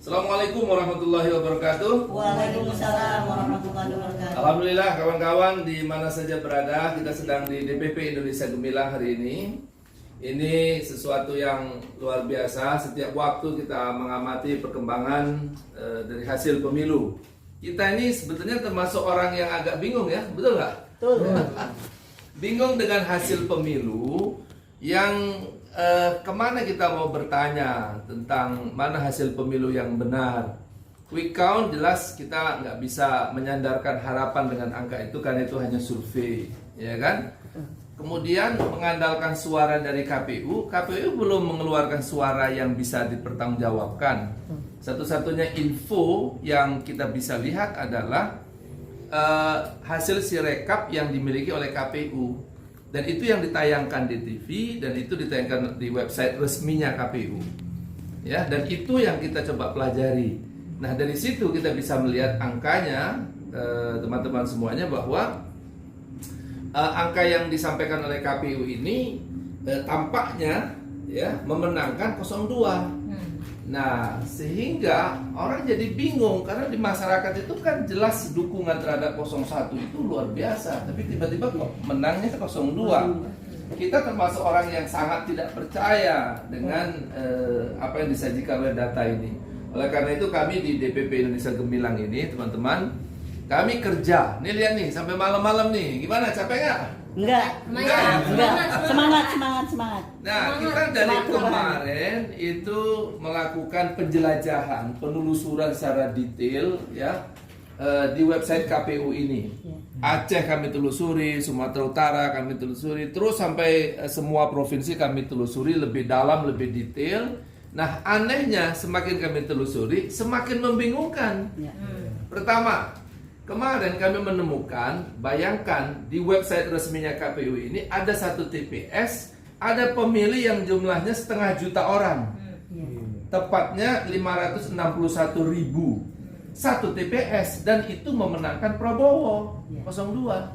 Assalamualaikum warahmatullahi wabarakatuh. Waalaikumsalam warahmatullahi wabarakatuh. Alhamdulillah kawan-kawan di mana saja berada, kita sedang di DPP Indonesia Gemilang hari ini. Ini sesuatu yang luar biasa. Setiap waktu kita mengamati perkembangan dari hasil pemilu. Kita ini sebetulnya termasuk orang yang agak bingung ya, betul nggak? Betul. Bingung dengan hasil pemilu yang kemana kita mau bertanya tentang mana hasil pemilu yang benar. Quick count jelas kita nggak bisa menyandarkan harapan dengan angka itu karena itu hanya survei, ya kan? Kemudian mengandalkan suara dari KPU belum mengeluarkan suara yang bisa dipertanggungjawabkan. Satu-satunya info yang kita bisa lihat adalah hasil sirekap yang dimiliki oleh KPU. Dan itu yang ditayangkan di TV dan itu ditayangkan di website resminya KPU. Ya, dan itu yang kita coba pelajari. Nah, dari situ kita bisa melihat angkanya, teman-teman semuanya, bahwa angka yang disampaikan oleh KPU ini tampaknya ya memenangkan 02. Nah, sehingga orang jadi bingung karena di masyarakat itu kan jelas dukungan terhadap 01 itu luar biasa, tapi tiba-tiba kok menangnya 02. Kita termasuk orang yang sangat tidak percaya dengan apa yang disajikan oleh data ini. Oleh karena itu kami di DPP Indonesia Gemilang ini, teman-teman, kami kerja. Nih lihat nih sampai malam-malam nih. Gimana, capek nggak? Enggak. Semangat. Nah, kita dari kemarin itu melakukan penjelajahan, penelusuran secara detail ya di website KPU ini. Aceh kami telusuri, Sumatera Utara kami telusuri, terus sampai semua provinsi kami telusuri lebih dalam, lebih detail. Nah, anehnya semakin kami telusuri, semakin membingungkan. Pertama, kemarin kami menemukan, bayangkan di website resminya KPU ini ada satu TPS, ada pemilih yang jumlahnya 500 juta orang. Tepatnya 561.000. Satu TPS, dan itu memenangkan Prabowo 02.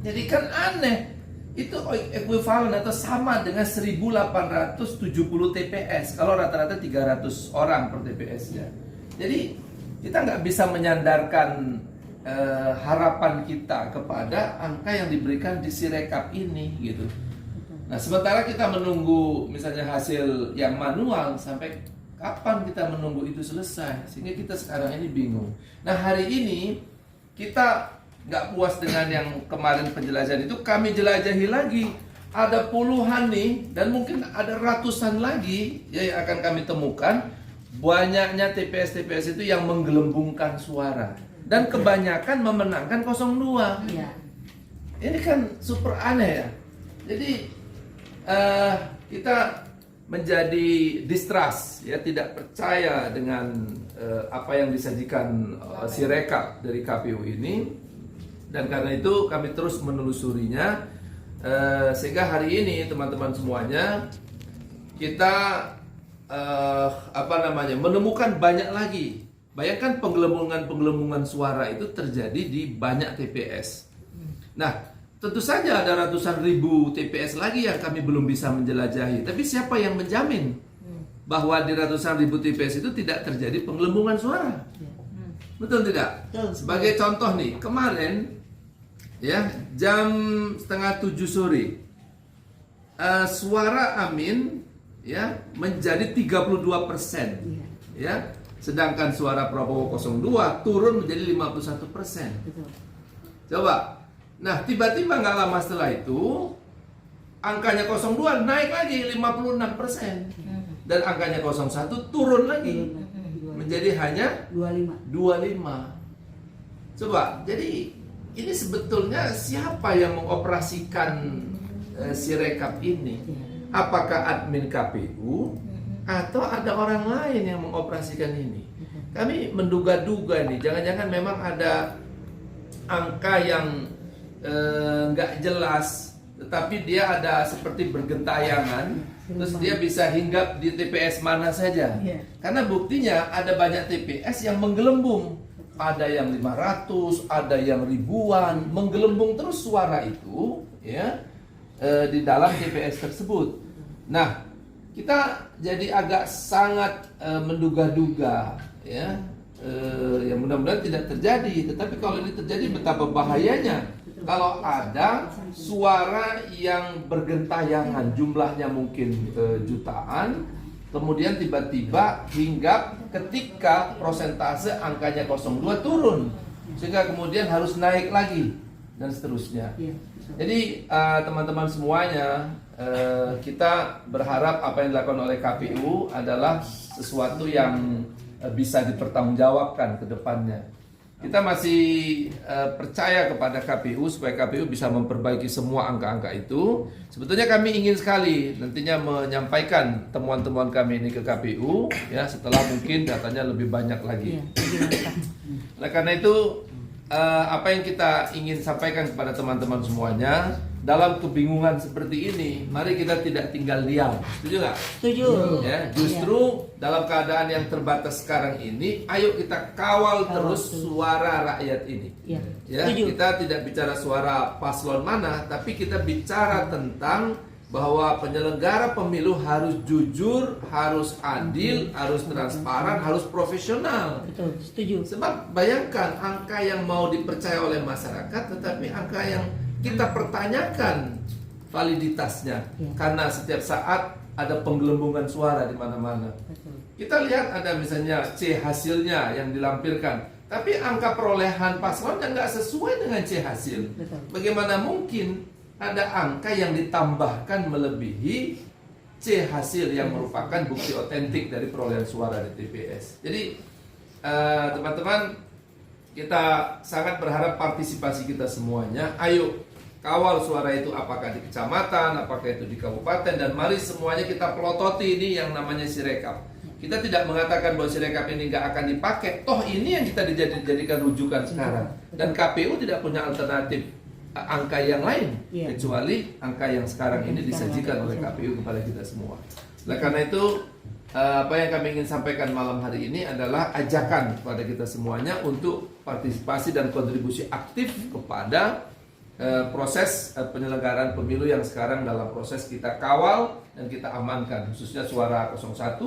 Jadi kan aneh. Itu ekuivalen atau sama dengan 1870 TPS. Kalau rata-rata 300 orang per TPS-nya. Jadi kita nggak bisa menyandarkan harapan kita kepada angka yang diberikan di Sirekap ini gitu. Nah, sementara kita menunggu misalnya hasil yang manual, sampai kapan kita menunggu itu selesai, sehingga kita sekarang ini bingung. Nah, hari ini kita nggak puas dengan yang kemarin penjelasan itu, kami jelajahi lagi. Ada puluhan nih dan mungkin ada ratusan lagi ya yang akan kami temukan. Banyaknya TPS-TPS itu yang menggelembungkan suara dan kebanyakan memenangkan 02. Ini kan super aneh ya. Jadi kita menjadi distrust ya, tidak percaya dengan apa yang disajikan Sirekap dari KPU ini, dan karena itu kami terus menelusurinya sehingga hari ini teman-teman semuanya kita menemukan banyak lagi. Bayangkan penggelembungan suara itu terjadi di banyak TPS. Nah, tentu saja ada ratusan ribu TPS lagi yang kami belum bisa menjelajahi. Tapi siapa yang menjamin bahwa di ratusan ribu TPS itu tidak terjadi penggelembungan suara? Betul tidak? Sebagai contoh nih, kemarin ya jam 6:30 sore suara Amin ya menjadi 32%, ya, sedangkan suara Prabowo 02 turun menjadi 51%. Coba, nah tiba-tiba nggak lama setelah itu angkanya 02 naik lagi 56% dan angkanya 01 turun lagi menjadi hanya 25. Coba, jadi ini sebetulnya siapa yang mengoperasikan Sirekap ini? Apakah admin KPU atau ada orang lain yang mengoperasikan ini? Kami menduga-duga nih, jangan-jangan memang ada angka yang nggak jelas, tetapi dia ada seperti bergentayangan, terus dia bisa hinggap di TPS mana saja. Karena buktinya ada banyak TPS yang menggelembung, ada yang 500, ada yang ribuan, menggelembung terus suara itu, ya, di dalam TPS tersebut. Nah, kita jadi agak sangat menduga-duga, ya. Ya mudah-mudahan tidak terjadi. Tetapi kalau ini terjadi, betapa bahayanya kalau ada suara yang bergentayangan, jumlahnya mungkin jutaan, kemudian tiba-tiba hingga ketika persentase angkanya 02 turun, sehingga kemudian harus naik lagi dan seterusnya. Jadi teman-teman semuanya, kita berharap apa yang dilakukan oleh KPU adalah sesuatu yang bisa dipertanggungjawabkan ke depannya. Kita masih percaya kepada KPU supaya KPU bisa memperbaiki semua angka-angka itu. Sebetulnya kami ingin sekali nantinya menyampaikan temuan-temuan kami ini ke KPU, ya, setelah mungkin datanya lebih banyak lagi. Oleh karena itu, apa yang kita ingin sampaikan kepada teman-teman semuanya, dalam kebingungan seperti ini, mari kita tidak tinggal diam. Setuju nggak? Setuju. Ya, justru dalam keadaan yang terbatas sekarang ini, ayo kita kawal terus suara rakyat ini. Ya, kita tidak bicara suara paslon mana, tapi kita bicara tentang bahwa penyelenggara pemilu harus jujur, harus adil, harus transparan, harus profesional. Betul, setuju. Sebab bayangkan angka yang mau dipercaya oleh masyarakat, tetapi angka yang kita pertanyakan validitasnya, karena setiap saat ada penggelembungan suara di mana-mana. Kita lihat ada misalnya C hasilnya yang dilampirkan, tapi angka perolehan paslonnya nggak sesuai dengan C hasil. Bagaimana mungkin ada angka yang ditambahkan melebihi C hasil yang merupakan bukti otentik dari perolehan suara di TPS. Jadi teman-teman, kita sangat berharap partisipasi kita semuanya. Ayo kawal suara itu, apakah di kecamatan, apakah itu di kabupaten, dan mari semuanya kita pelototi ini yang namanya Sirekap. Kita tidak mengatakan bahwa Sirekap ini nggak akan dipakai. Toh ini yang kita dijadikan rujukan sekarang. Dan KPU tidak punya alternatif angka yang lain kecuali angka yang sekarang ini disajikan oleh KPU kepada kita semua. Oleh karena itu, apa yang kami ingin sampaikan malam hari ini adalah ajakan kepada kita semuanya untuk partisipasi dan kontribusi aktif kepada proses penyelenggaraan pemilu yang sekarang dalam proses kita kawal dan kita amankan, khususnya suara 01,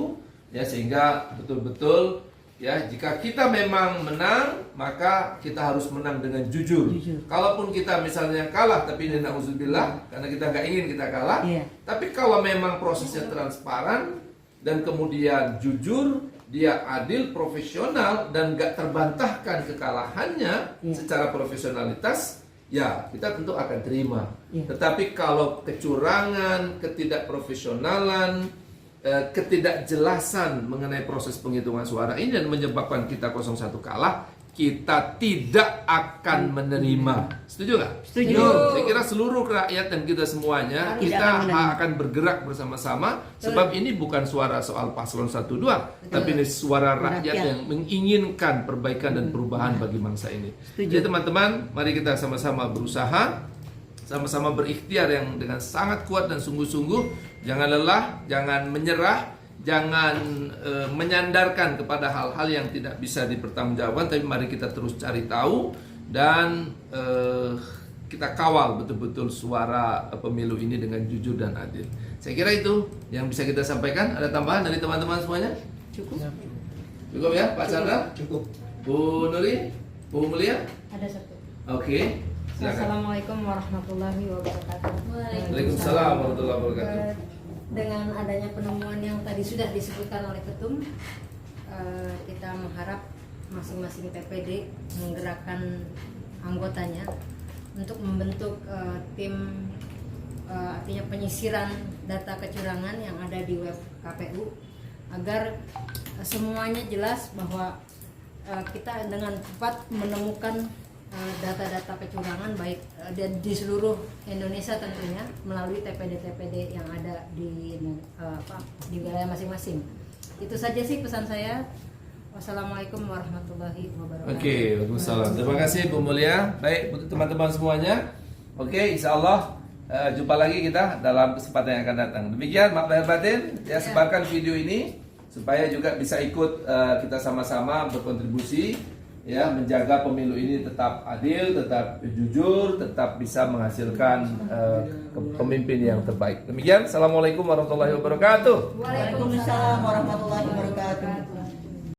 ya, sehingga betul-betul, ya, jika kita memang menang, maka kita harus menang dengan jujur. Kalaupun kita misalnya kalah, tapi ini na'udzubillah, karena kita nggak ingin kita kalah, tapi kalau memang prosesnya transparan dan kemudian jujur, dia adil, profesional, dan nggak terbantahkan kekalahannya secara profesionalitas, ya kita tentu akan terima. Tetapi kalau kecurangan, ketidakprofesionalan, ketidakjelasan mengenai proses penghitungan suara ini dan menyebabkan kita 01 kalah, kita tidak akan menerima. Setuju nggak? Setuju. Saya kira seluruh rakyat dan kita semuanya, kita akan bergerak bersama-sama. Sebab ini bukan suara soal paslon 1-2, tapi ini suara rakyat yang menginginkan perbaikan dan perubahan bagi bangsa ini. Jadi teman-teman, mari kita sama-sama berusaha, sama-sama berikhtiar yang dengan sangat kuat dan sungguh-sungguh. Jangan lelah, jangan menyerah, jangan menyandarkan kepada hal-hal yang tidak bisa dipertanggungjawabkan, tapi mari kita terus cari tahu dan kita kawal betul-betul suara pemilu ini dengan jujur dan adil. Saya kira itu yang bisa kita sampaikan. Ada tambahan dari teman-teman semuanya? Cukup ya, Pak Chandra? Cukup. Bu Nuri? Bu Mulia? Ada satu. Oke, silakan. Assalamualaikum warahmatullahi wabarakatuh. Waalaikumsalam warahmatullahi wabarakatuh. Dengan adanya penemuan yang tadi sudah disebutkan oleh Ketum, kita mengharap masing-masing TPD menggerakkan anggotanya untuk membentuk tim, artinya penyisiran data kecurangan yang ada di web KPU, agar semuanya jelas bahwa kita dengan cepat menemukan data-data kecurangan baik di seluruh Indonesia tentunya melalui TPD-TPD yang ada di wilayah masing-masing. Itu saja sih pesan saya. Wassalamualaikum warahmatullahi wabarakatuh. Oke, waalaikumsalam. Terima kasih Bu Mulia. Baik, untuk teman-teman semuanya. Oke, insya Allah jumpa lagi kita dalam kesempatan yang akan datang. Demikian, maaf lahir batin. Ya, sebarkan video ini supaya juga bisa ikut kita sama-sama berkontribusi ya menjaga pemilu ini tetap adil, tetap jujur, tetap bisa menghasilkan pemimpin yang terbaik. Demikian, assalamualaikum warahmatullahi wabarakatuh. Waalaikumsalam warahmatullahi wabarakatuh.